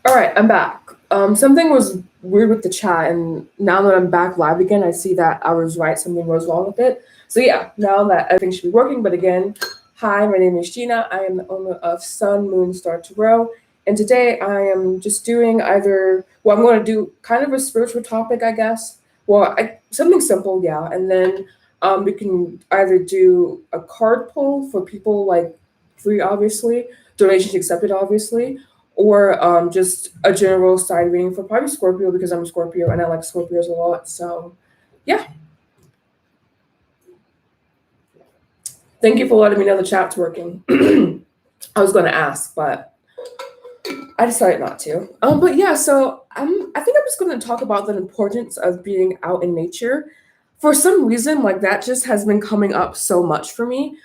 All right, I'm back. Something was weird with the chat, and now that I'm back live again, I see that I was right. Something was wrong with it. So yeah, now that everything should be working. But again, hi, my name is Gina. I am the owner of Sun, Moon, Star to Grow, and today I am just doing either. Well, I'm going to do kind of a spiritual topic, I guess. Well, something simple, yeah, and then we can either do a card pull for people like free, obviously, donations accepted, obviously, or just a general side reading for probably Scorpio because I'm a Scorpio and I like Scorpios a lot. So, yeah, thank you for letting me know the chat's working. I was going to ask, but I decided not to. But yeah, so I think I'm just going to talk about the importance of being out in nature. For some reason, like that just has been coming up so much for me.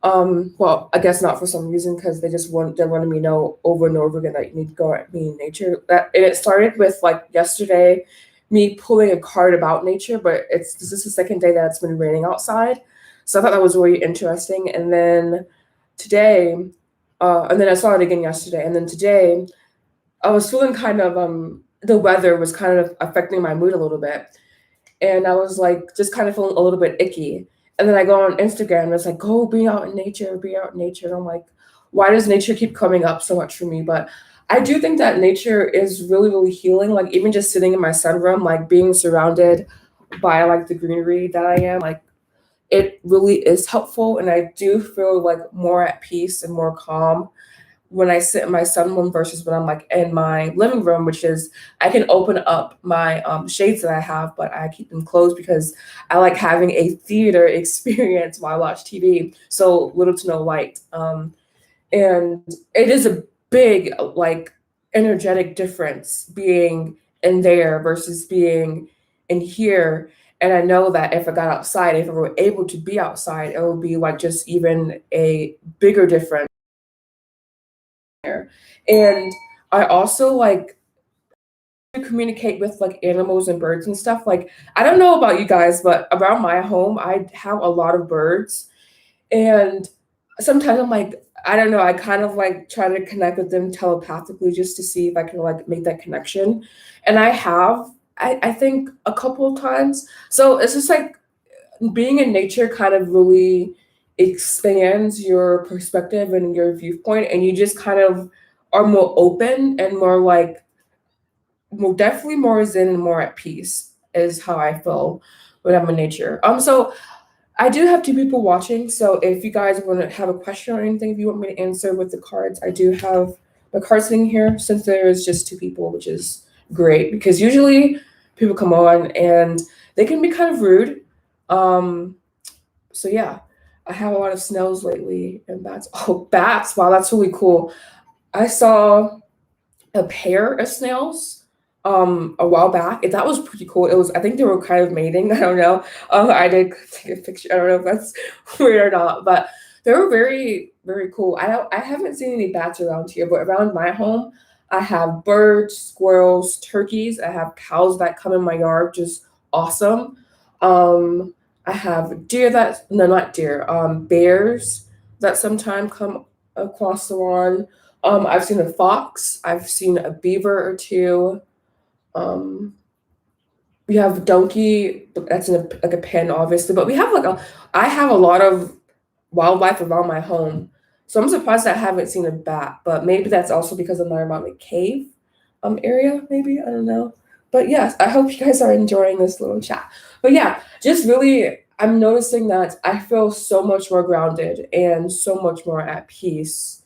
Well, I guess not for some reason because they're letting me know over and over again that you need to go out and be in nature. That and it started with like yesterday, me pulling a card about nature, but this is the second day that it's been raining outside, so I thought that was really interesting. And then today, and then I saw it again yesterday, and then today, I was feeling kind of the weather was kind of affecting my mood a little bit, and I was like just kind of feeling a little bit icky. And then I go on Instagram and it's like, go be out in nature, be out in nature. And I'm like, why does nature keep coming up so much for me? But I do think that nature is really, really healing. Like even just sitting in my sunroom, like being surrounded by like the greenery that I am, like it really is helpful. And I do feel like more at peace and more calm when I sit in my sunroom versus when I'm like in my living room, which is I can open up my shades that I have, but I keep them closed because I like having a theater experience while I watch TV. So little to no light. And it is a big like energetic difference being in there versus being in here. And I know that if I got outside, if I were able to be outside, it would be like just even a bigger difference there. And I also like to communicate with like animals and birds and stuff. Like I don't know about you guys, but around my home, I have a lot of birds, and sometimes I'm like, I don't know, I kind of like try to connect with them telepathically just to see if I can like make that connection. And I think a couple of times. So it's just like being in nature kind of really expands your perspective and your viewpoint, and you just kind of are more open and more like more definitely more zen and more at peace is how I feel when I'm in nature. So I do have two people watching, so if you guys want to have a question or anything, if you want me to answer with the cards, I do have the cards sitting here since there is just two people, which is great because usually people come on and they can be kind of rude. Um, so yeah, I have a lot of snails lately and bats. Oh, bats! Wow, that's really cool. I saw a pair of snails a while back. And that was pretty cool. It was I think they were kind of mating. I don't know. I did take a picture. I don't know if that's weird or not, but they were very, very cool. I haven't seen any bats around here, but around my home, I have birds, squirrels, turkeys. I have cows that come in my yard, just awesome. I have deer that no, not deer, bears that sometimes come across the lawn. I've seen a fox. I've seen a beaver or two. Um, we have a donkey, but that's in like a pen, obviously. But we have like I have a lot of wildlife around my home, so I'm surprised I haven't seen a bat. But maybe that's also because I'm not around the cave, area. Maybe I don't know. But yes, I hope you guys are enjoying this little chat. But yeah, just really, I'm noticing that I feel so much more grounded and so much more at peace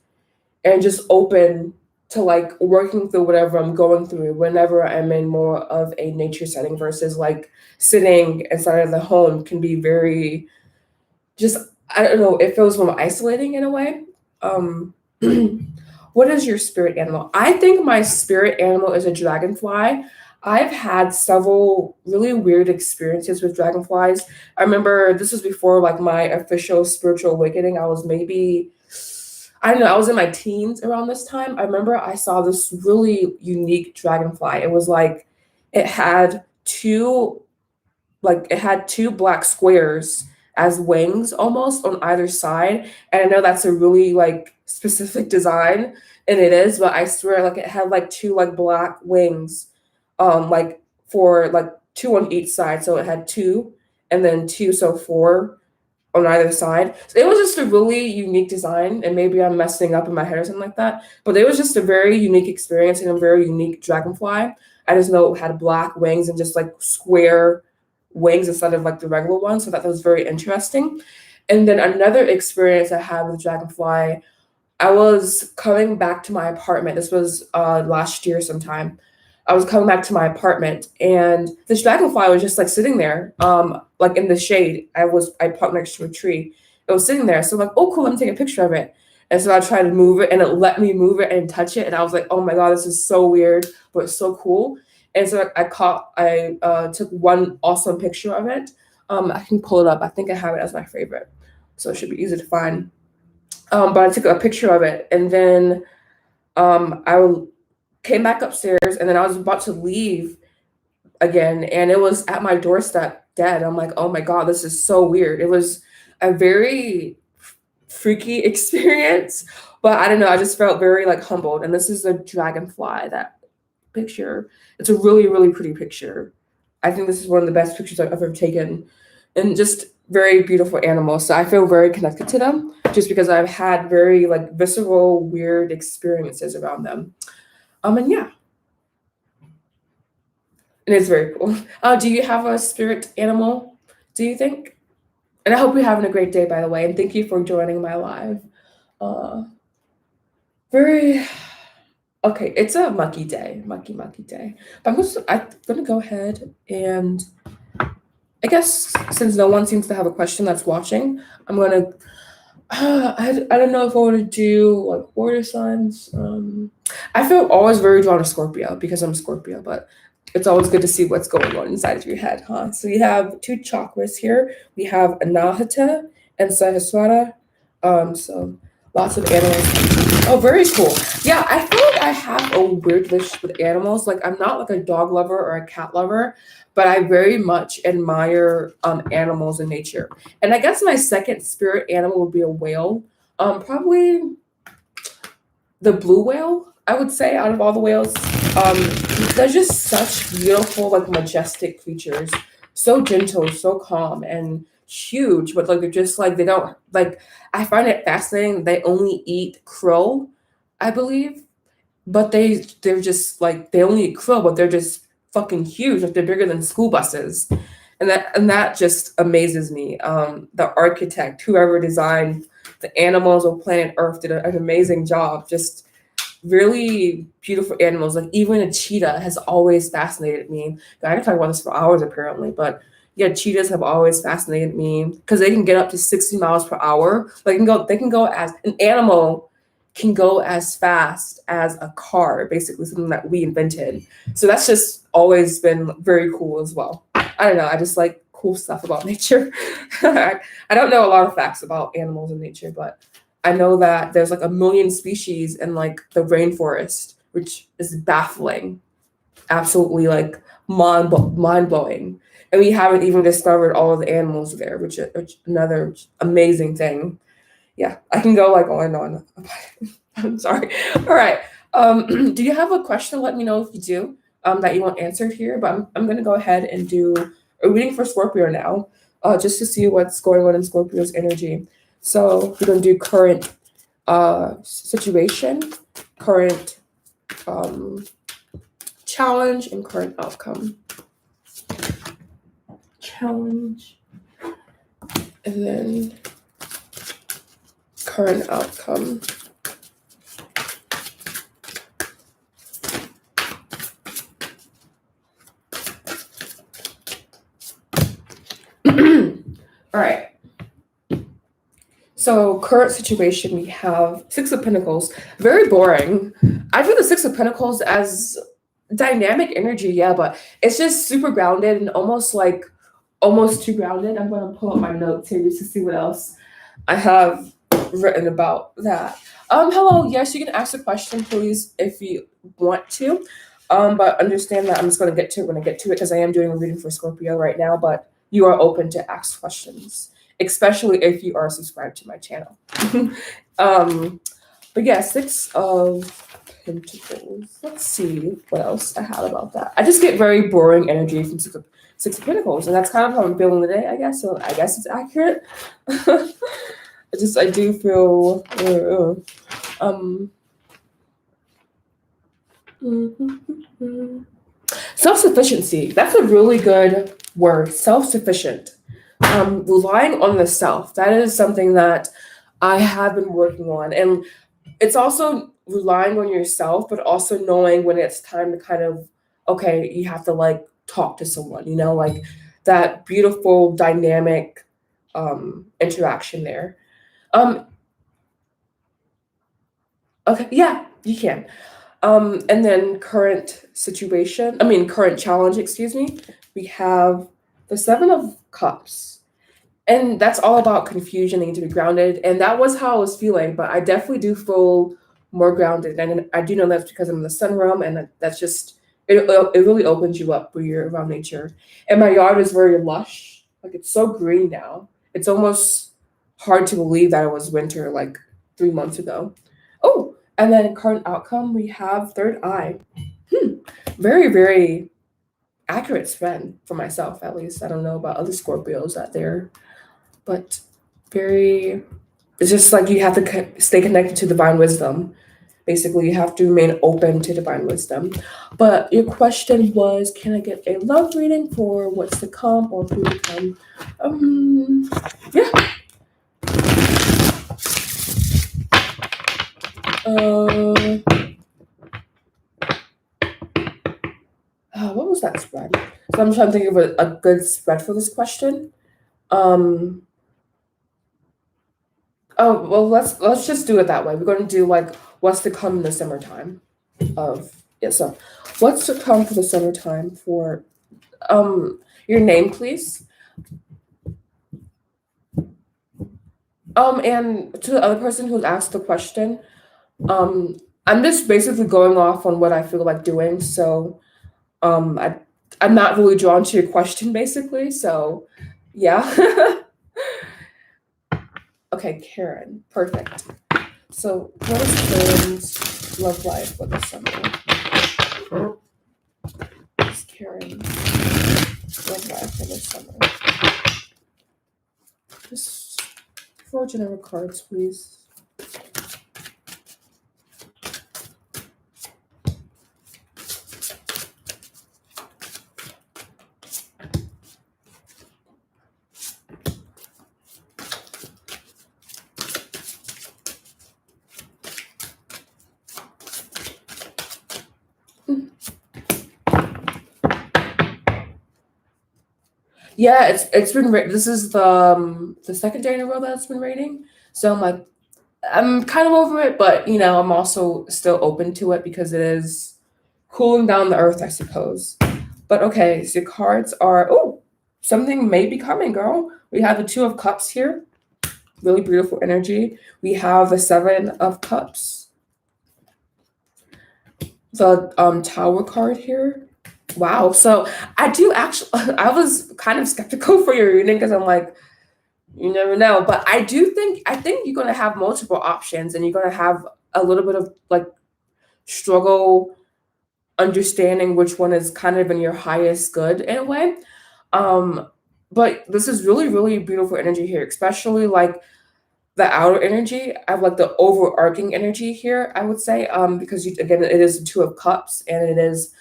and just open to like working through whatever I'm going through whenever I'm in more of a nature setting versus like sitting inside of the home can be very just I don't know, it feels more isolating in a way. Um what is your spirit animal? I think my spirit animal is a dragonfly. I've had several really weird experiences with dragonflies. I remember this was before like my official spiritual awakening. I was maybe I don't know, I was in my teens around this time. I remember I saw this really unique dragonfly. It was like it had two it had two black squares as wings almost on either side. And I know that's a really like specific design, and it is, but I swear like it had like two like black wings, like for like two on each side. So it had two and then two, so four on either side. So it was just a really unique design, and maybe I'm messing up in my head or something like that. But it was just a very unique experience and a very unique dragonfly. I just know it had black wings and just like square wings instead of like the regular ones. So that was very interesting. And then another experience I had with dragonfly, I was coming back to my apartment. This was last year sometime. I was coming back to my apartment, and this dragonfly was just like sitting there, like in the shade. I parked next to a tree. It was sitting there. So I'm like, oh cool, let me take a picture of it. And so I tried to move it, and it let me move it and touch it. And I was like, oh my god, this is so weird, but it's so cool. And so I took one awesome picture of it. I can pull it up. I think I have it as my favorite, so it should be easy to find. But I took a picture of it, and then I came back upstairs, and then I was about to leave again, and it was at my doorstep dead. I'm like, oh my god, this is so weird. It was a very freaky experience, but I don't know. I just felt very like humbled. And this is a dragonfly. That picture. It's a really, really pretty picture. I think this is one of the best pictures I've ever taken, and just very beautiful animals. So I feel very connected to them just because I've had very like visceral, weird experiences around them. And yeah, and it's very cool. Do you have a spirit animal, do you think? And I hope you're having a great day, by the way, and thank you for joining my live. Uh, very okay. It's a mucky day, mucky day. But I'm gonna go ahead and I guess since no one seems to have a question that's watching, I'm gonna. I don't know if I want to do like water signs. I feel always very drawn to Scorpio because I'm a Scorpio, but it's always good to see what's going on inside of your head, huh? So you have two chakras here. We have Anahata and Sahasrara. So lots of animals. Oh, very cool. Yeah, I feel like I have a weird wish with animals. Like I'm not like a dog lover or a cat lover, but I very much admire animals in nature. And I guess my second spirit animal would be a whale. Probably the blue whale, I would say, out of all the whales. They're just such beautiful, like majestic creatures. So gentle, so calm, and huge. But like they're just like they don't like. I find it fascinating. They only eat krill, I believe, but they're just like they only eat krill, but they're just fucking huge. Like they're bigger than school buses, and that just amazes me. The architect, whoever designed the animals of planet Earth, did an amazing job. Just really beautiful animals. Like even a cheetah has always fascinated me. I can talk about this for hours apparently, but yeah, cheetahs have always fascinated me because they can get up to 60 miles per hour. They can go as an animal can go as fast as a car, basically something that we invented. So that's just always been very cool as well. I don't know. I just like cool stuff about nature. I don't know a lot of facts about animals in nature, but I know that there's like a million species in like the rainforest, which is baffling, absolutely like mind blowing. And we haven't even discovered all of the animals there, which is another amazing thing. Yeah, I can go like on and on. I'm sorry. All right. Do you have a question? Let me know if you do that you want answered here. But I'm going to go ahead and do a reading for Scorpio now, just to see what's going on in Scorpio's energy. So we're going to do current situation, current challenge, and current outcome. Challenge, and then current outcome. All right. So current situation, we have Six of Pentacles. Very boring. I view the Six of Pentacles as dynamic energy, yeah, but it's just super grounded and almost too grounded. I'm going to pull up my notes here just to see what else I have written about that. Hello, yes, you can ask a question, please, if you want to. But understand that I'm just going to get to it when I get to it because I am doing a reading for Scorpio right now, but you are open to ask questions especially if you are subscribed to my channel. But yeah, Six of Pentacles. Let's see what else I had about that. I just get very boring energy from Six of Pentacles, and that's kind of how I'm feeling today, I guess. So I guess it's accurate. I do feel self-sufficiency. That's a really good word. Self-sufficient. Relying on the self. That is something that I have been working on. And it's also relying on yourself, but also knowing when it's time to kind of, okay, you have to like talk to someone, like that beautiful dynamic interaction there. Okay, yeah, you can. And then current challenge, excuse me, we have the Seven of Cups. And that's all about confusion. They need to be grounded. And that was how I was feeling, but I definitely do feel more grounded. And I do know that's because I'm in the sun realm, and that's just, it really opens you up when you're around nature. And my yard is very lush. Like, it's so green now. It's almost hard to believe that it was winter like 3 months ago. Oh, and then current outcome, we have third eye. Very, very accurate spread for myself, at least. I don't know about other Scorpios out there, but it's just like you have to stay connected to divine wisdom. Basically, you have to remain open to divine wisdom. But your question was, can I get a love reading for what's to come or who to come? Yeah. What was that spread? So I'm trying to think of a good spread for this question. Oh, well, let's just do it that way. We're going to do like what's to come in the summertime so what's to come for the summertime for your name, please. And to the other person who's asked the question, I'm just basically going off on what I feel like doing. So I'm not really drawn to your question, basically. So yeah. Okay, Karen. Perfect. So what is Karen's love life for the summer? What's Karen's love life for the summer? Just 4 general cards, please. Yeah, it's been this is the second day in a row that it's been raining. So I'm kind of over it, but I'm also still open to it because it is cooling down the earth, I suppose. But okay, so your cards are something may be coming, girl. We have the Two of Cups here. Really beautiful energy. We have the Seven of Cups. The Tower card here. Wow. So I do actually, I was kind of skeptical for your reading because I'm like, you never know. But I think you're going to have multiple options, and you're going to have a little bit of like struggle understanding which one is kind of in your highest good in a way. But this is really, really beautiful energy here, especially like the outer energy. I have like the overarching energy here, I would say, because again, it is the Two of Cups, and it is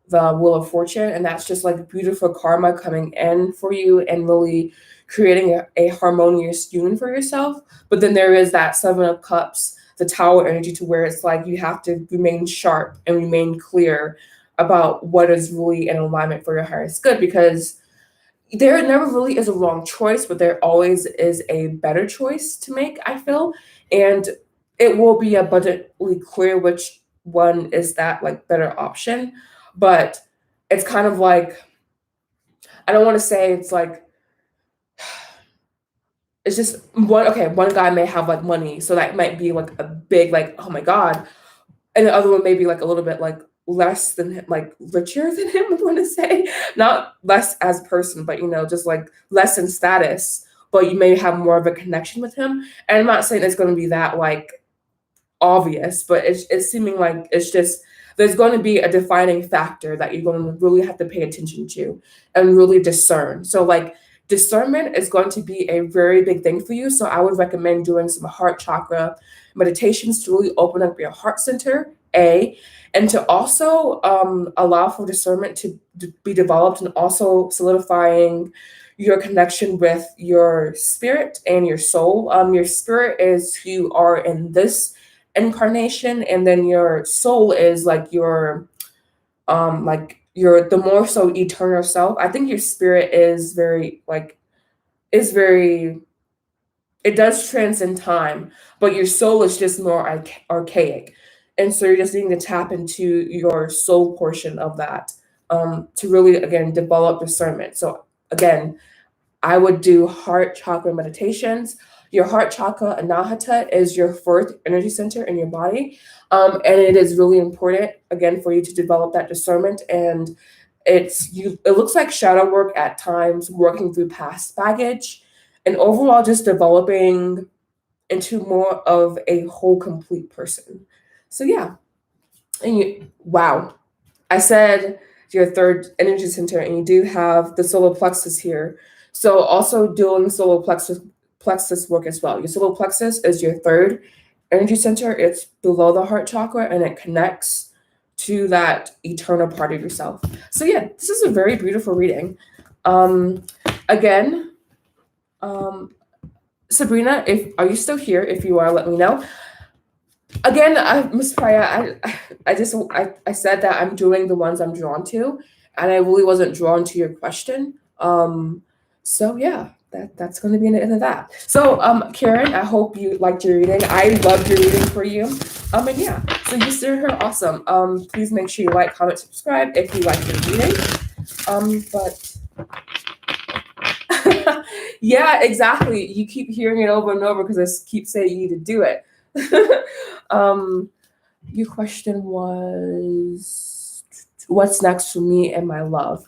the Wheel of Fortune, and that's just like beautiful karma coming in for you and really creating a harmonious union for yourself. But then there is that Seven of Cups, the Tower energy, to where it's like you have to remain sharp and remain clear about what is really in alignment for your highest good, because there never really is a wrong choice, but there always is a better choice to make, I feel. And it will be abundantly clear which one is that like better option. But it's kind of like, I don't want to say it's like, it's just one guy may have like money, so that might be like a big like, oh my God. And the other one may be like a little bit like less than him, like richer than him, I want to say. Not less as a person, but just like less in status. but you may have more of a connection with him. And I'm not saying it's going to be that like obvious, but it's seeming like it's just there's going to be a defining factor that you're going to really have to pay attention to and really discern. So like discernment is going to be a very big thing for you. So I would recommend doing some heart chakra meditations to really open up your heart center, and to also allow for discernment to be developed, and also solidifying your connection with your spirit and your soul. Your spirit is who you are in this incarnation, and then your soul is like your the more so eternal self. I think your spirit is very it does transcend time, but your soul is just more archaic, and so you're just needing to tap into your soul portion of that, to really again develop discernment. So again, I would do heart chakra meditations. Your heart chakra, anahata, is your fourth energy center in your body. And it is really important, again, for you to develop that discernment. And it looks like shadow work at times, working through past baggage, and overall just developing into more of a whole, complete person. So yeah. Wow. I said your third energy center, and you do have the solar plexus here. So also doing solar plexus work as well. Your solar plexus is your third energy center. It's below the heart chakra, and it connects to that eternal part of yourself. So yeah, this is a very beautiful reading. Again, Sabrina, are you still here? If you are, let me know. Again, Miss Priya, I said that I'm doing the ones I'm drawn to, and I really wasn't drawn to your question. So yeah, that's going to be the end of that. So Karen, I hope you liked your reading. I loved your reading for you. And yeah, so you still here, awesome. Please make sure you like, comment, subscribe if you like your reading. But yeah, exactly. You keep hearing it over and over because I keep saying you need to do it. Your question was, what's next for me and my love?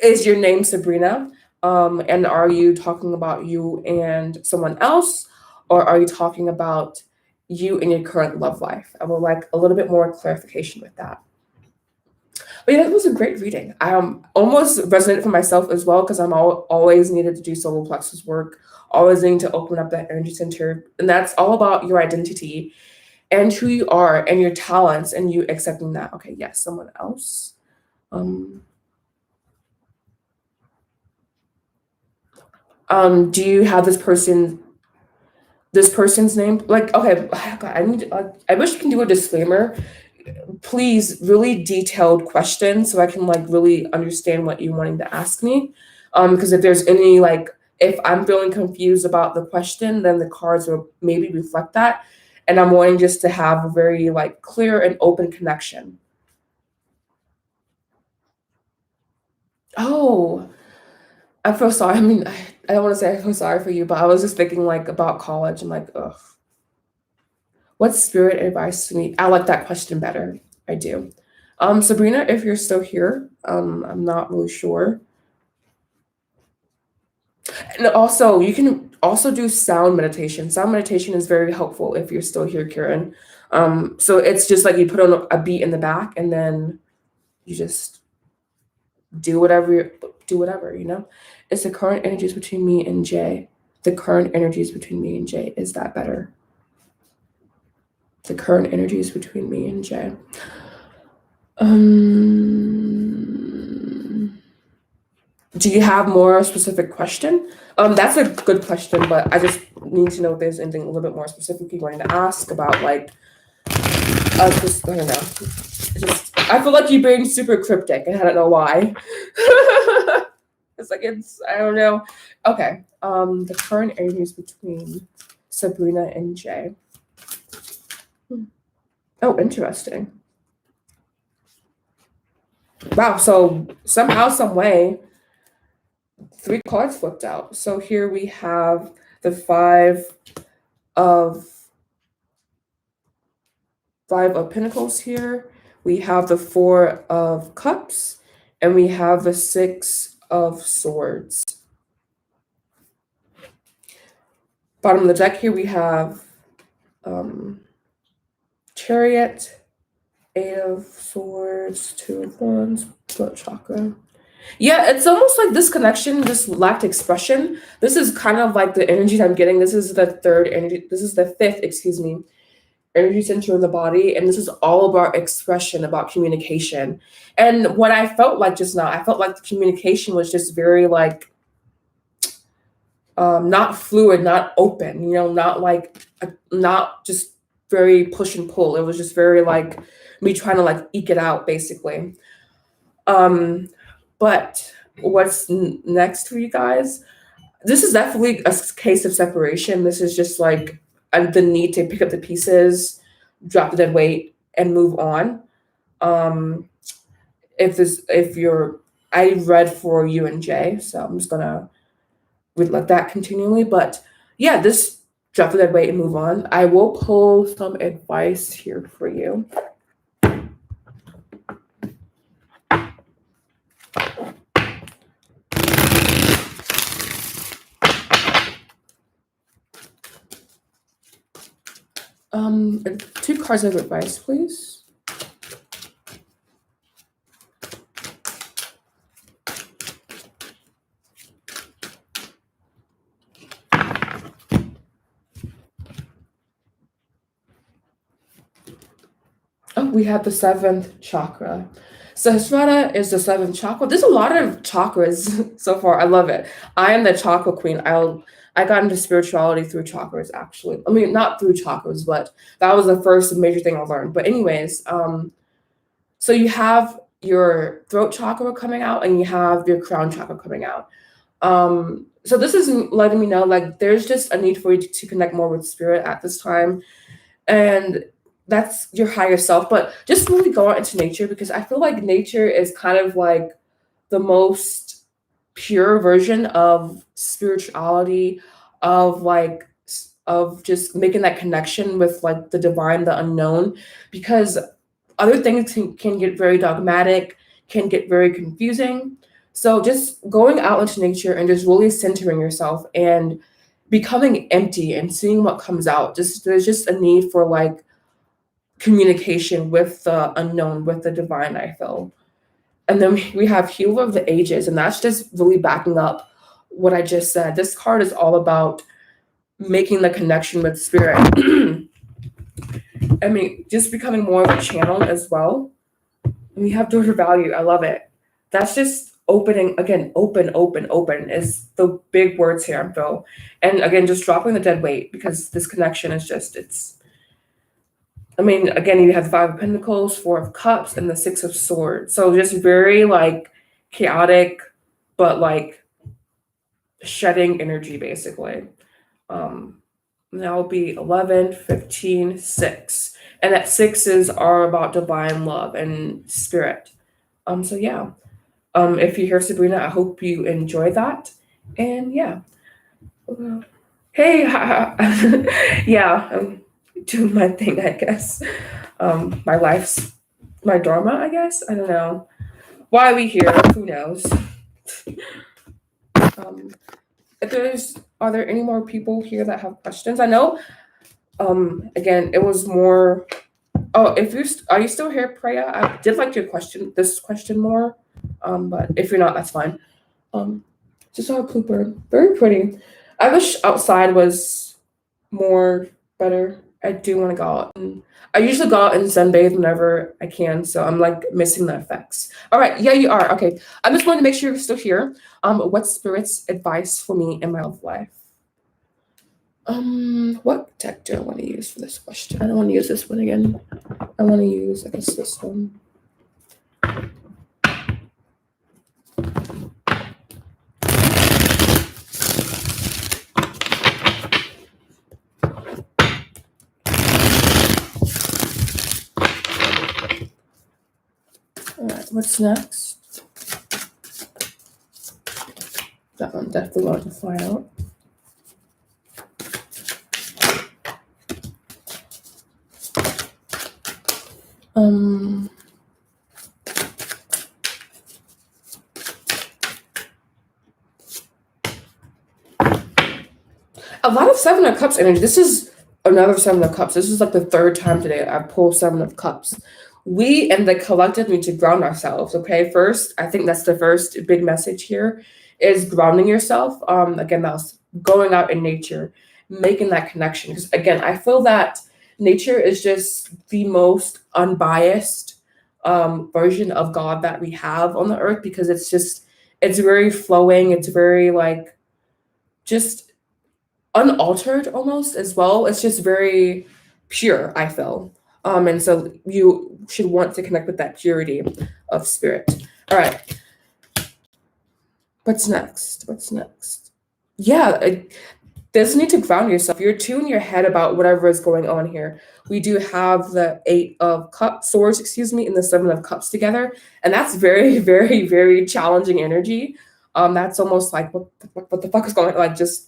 Is your name Sabrina? And are you talking about you and someone else, or are you talking about you and your current love life? I would like a little bit more clarification with that. But yeah, it was a great reading. I almost resonated for myself as well, because I'm always needed to do solar plexus work, always needing to open up that energy center. And that's all about your identity and who you are and your talents, and you accepting that. Okay, yes, someone else. Do you have this person's name? Like, okay, God, I wish you can do a disclaimer. Please, really detailed questions so I can like really understand what you're wanting to ask me. Because if there's any like, if I'm feeling confused about the question, then the cards will maybe reflect that. And I'm wanting just to have a very like clear and open connection. Oh, I feel sorry. I mean, I don't want to say I feel sorry for you, but I was just thinking like about college and like, ugh. What spirit advice to me? I like that question better. I do. Sabrina, if you're still here, I'm not really sure. And also, you can also do sound meditation. Sound meditation is very helpful if you're still here, Karen. So it's just like you put on a beat in the back, and then you just do whatever, you know? It's the current energies between me and Jay. The current energies between me and Jay. Is that better? The current energies between me and Jay. Do you have more specific question? That's a good question, but I just need to know if there's anything a little bit more specific you wanted to ask about, like, just, I don't know. I feel like you're being super cryptic, and I don't know why. I don't know. Okay. The current energies between Sabrina and Jay. Oh, interesting. Wow. So somehow, some way, 3 cards flipped out. So here we have the five of Pentacles here. We have the 4 of Cups, and we have the 6 of Swords. Bottom of the deck here we have Chariot, Eight of Swords, Two of Wands, throat chakra. Yeah, it's almost like this connection just lacked expression. This is kind of like the energy I'm getting. This is the third energy. This is the fifth, excuse me, energy center in the body. And this is all about expression, about communication. And what I felt like just now, I felt like the communication was just very like, not fluid, not open, not like, not just very push and pull. It was just very like me trying to like eke it out basically. But what's next for you guys? This is definitely a case of separation. This is just like the need to pick up the pieces, drop the dead weight, and move on. Um, I read for you and Jay, so I'm just gonna read like that continually. But yeah, this drop the dead weight and move on. I will pull some advice here for you. Two cards of advice, please. Oh, we have the seventh chakra. Sahasrara is the seventh chakra. There's a lot of chakras so far. I love it. I am the chakra queen. I got into spirituality through chakras, actually. I mean, not through chakras, but that was the first major thing I learned. But anyways, so you have your throat chakra coming out and you have your crown chakra coming out. So this is letting me know like there's just a need for you to connect more with spirit at this time. And that's your higher self, but just really go out into nature because I feel like nature is kind of like the most pure version of spirituality, of like of just making that connection with like the divine, the unknown, because other things can get very dogmatic, can get very confusing. So just going out into nature and just really centering yourself and becoming empty and seeing what comes out. Just there's just a need for like communication with the unknown, with the divine, I feel. And then we have Healer of the Ages, and that's just really backing up what I just said. This card is all about making the connection with spirit. I mean, just becoming more of a channel as well. And we have Daughter Value. I love it. That's just opening, again, open is the big words here, I feel. And again, just dropping the dead weight because this connection is just, I mean, again, you have the Five of Pentacles, Four of Cups, and the Six of Swords. So just very like chaotic, but like shedding energy, basically. That will be 11, 15, 6. And that sixes are about divine love and spirit. So yeah. If you're here, Sabrina, I hope you enjoy that. And yeah. Hey, yeah, I'm doing my thing, I guess. My life's my dharma, I guess. I don't know. Why are we here? Who knows? Are there any more people here that have questions? I know, again, it was more, oh, are you still here, Priya? I did like this question more, but if you're not, that's fine. Just saw a blue very pretty. I wish outside was more better. I do want to go out, and I usually go out and sunbathe whenever I can, so I'm like missing the effects. All right, yeah, you are. Okay, I'm just wanting to make sure you're still here. What's Spirit's advice for me in my love life? What deck do I want to use for this question? I don't want to use this one again. I want to use, I guess, this one. All right, what's next? That one definitely wanted to fly out. a lot of Seven of Cups energy. This is another Seven of Cups. This is like the third time today I pulled Seven of Cups. We and the collective need to ground ourselves. Okay, first, I think that's the first big message here is grounding yourself. Again, that's going out in nature, making that connection. Because again, I feel that nature is just the most unbiased version of God that we have on the earth, because it's very flowing. It's very like just unaltered almost as well. It's just very pure, I feel. And so you should want to connect with that purity of spirit. All right. What's next? Yeah, there's a need to ground yourself. You're too in your head about whatever is going on here. We do have the Swords, and the Seven of Cups together. And that's very, very, very challenging energy. That's almost like, what the fuck is going on? Like just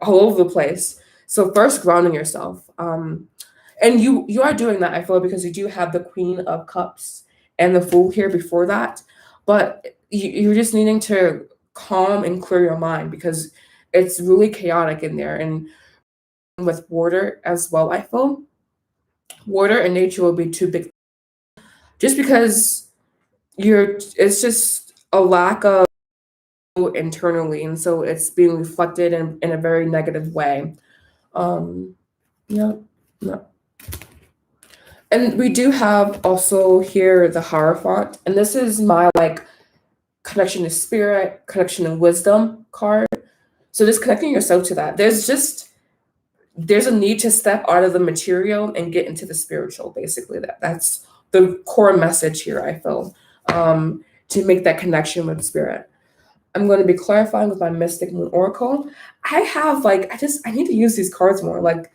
all over the place. So first, grounding yourself. And you are doing that, I feel, because you do have the Queen of Cups and the Fool here before that. But you're just needing to calm and clear your mind, because it's really chaotic in there. And with water as well, I feel water and nature will be too big, just because it's just a lack of internally, and so it's being reflected in a very negative way. Yeah, no. And we do have also here the Hierophant, and this is my like connection to spirit, connection to wisdom card. So just connecting yourself to that. There's a need to step out of the material and get into the spiritual. Basically, that's the core message here, I feel, to make that connection with spirit. I'm going to be clarifying with my Mystic Moon Oracle. I need to use these cards more. Like,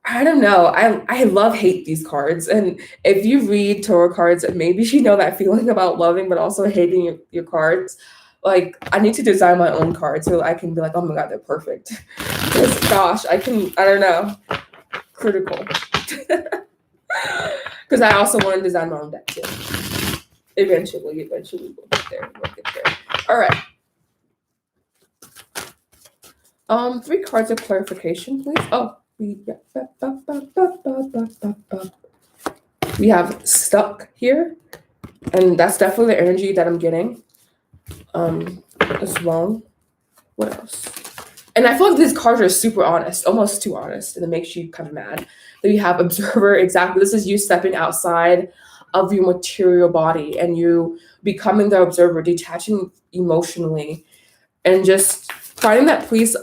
I don't know. I love hate these cards. And if you read tarot cards, maybe you know that feeling about loving but also hating your cards. Like, I need to design my own cards so I can be like, oh my God, they're perfect. Because gosh, I don't know. Critical. Because I also want to design my own deck too. Eventually we'll get there. All right. 3 cards of clarification, please. Oh, we have Stuck here, and that's definitely the energy that I'm getting as well. What else? And I feel like these cards are super honest, almost too honest, and it makes you kind of mad. Then you have Observer. Exactly, this is you stepping outside of your material body and you becoming the observer, detaching emotionally, and just finding that place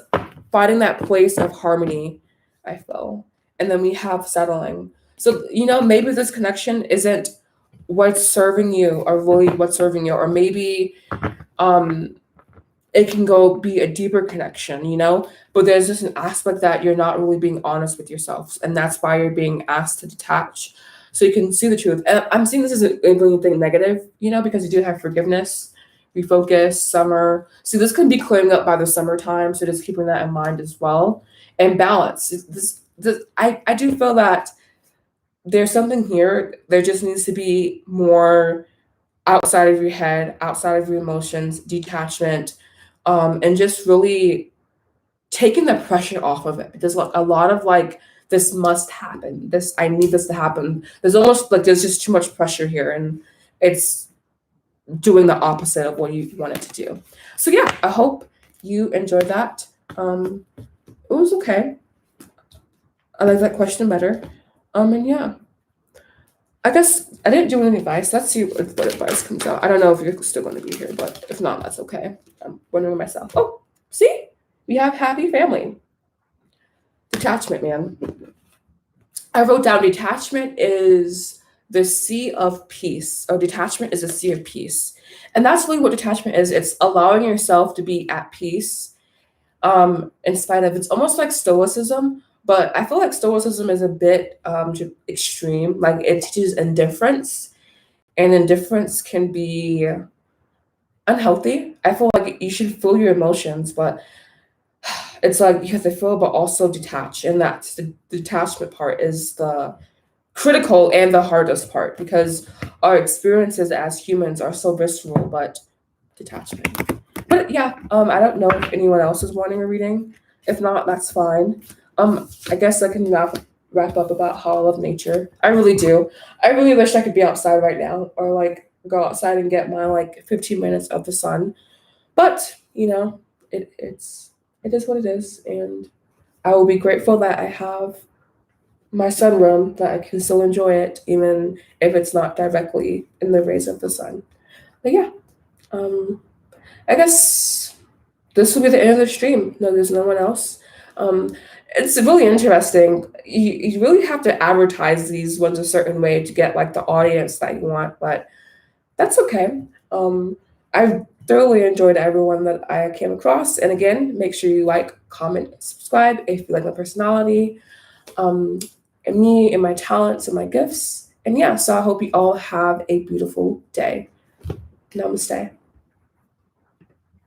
of harmony, I feel. And then we have Settling. So, maybe this connection isn't what's serving you, or really what's serving you, or maybe it can go be a deeper connection, but there's just an aspect that you're not really being honest with yourself, and that's why you're being asked to detach so you can see the truth. And I'm seeing this as anything negative, because you do have forgiveness, refocus, summer. See, this can be clearing up by the summertime, so just keeping that in mind as well. And balance. I do feel that there's something here. There just needs to be more outside of your head, outside of your emotions, detachment, and just really taking the pressure off of it. There's a lot of like, this must happen. I need this to happen. There's almost like there's just too much pressure here, and it's doing the opposite of what you want it to do. So yeah, I hope you enjoyed that. It was okay. I like that question better. And yeah, I guess I didn't do any advice. Let's see what advice comes out. I don't know if you're still going to be here, but if not, that's okay. I'm wondering myself. Oh, see, we have happy family. Detachment, man. I wrote down detachment is the sea of peace. Oh, detachment is a sea of peace. And that's really what detachment is. It's allowing yourself to be at peace in spite of, it's almost like stoicism, but I feel like stoicism is a bit extreme. Like, it teaches indifference, and indifference can be unhealthy. I feel like you should feel your emotions, but it's like you have to feel but also detach, and that's the detachment part is the critical and the hardest part, because our experiences as humans are so visceral. But detachment. But yeah, I don't know if anyone else is wanting a reading. If not, that's fine. I guess I can wrap up about how I love nature. I really do. I really wish I could be outside right now, or like go outside and get my like 15 minutes of the sun. But it is what it is, and I will be grateful that I have my sunroom, that I can still enjoy it even if it's not directly in the rays of the sun. But yeah, um, I guess this will be the end of the stream. No, there's no one else. Um, it's really interesting. You really have to advertise these ones a certain way to get like the audience that you want, but that's okay. I've thoroughly enjoyed everyone that I came across. And again, make sure you like, comment, subscribe if you like my personality, and me and my talents and my gifts. And yeah, so I hope you all have a beautiful day. Namaste.